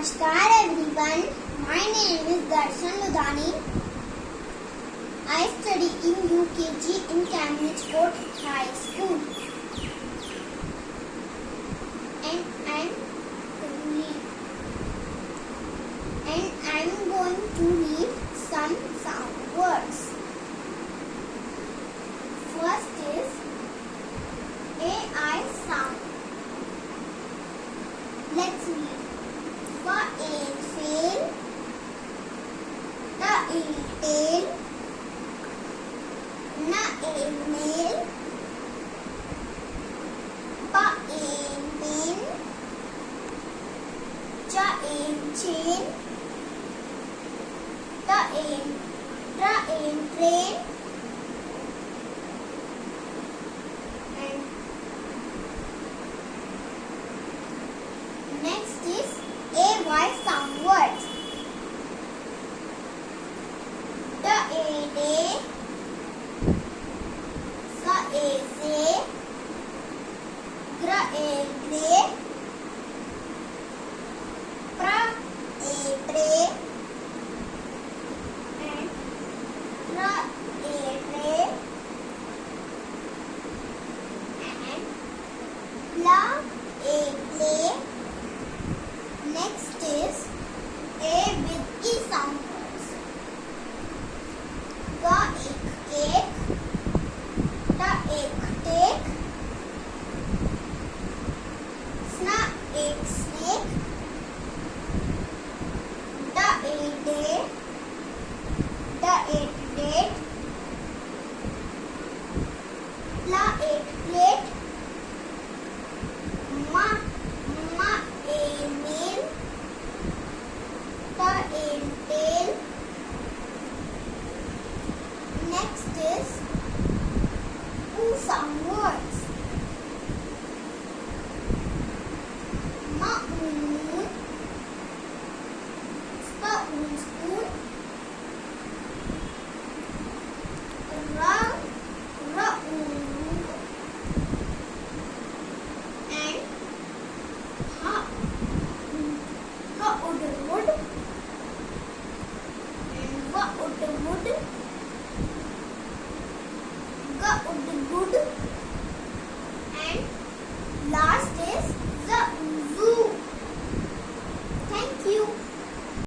Namaskar everyone. My name is Darshan Ludhani. I study in UKG in Cambridge Court High School. And I'm going to read some sound words. First is AI sound. Let's read. For fail, the tail, na mail, pa pen, cha chain, ta train,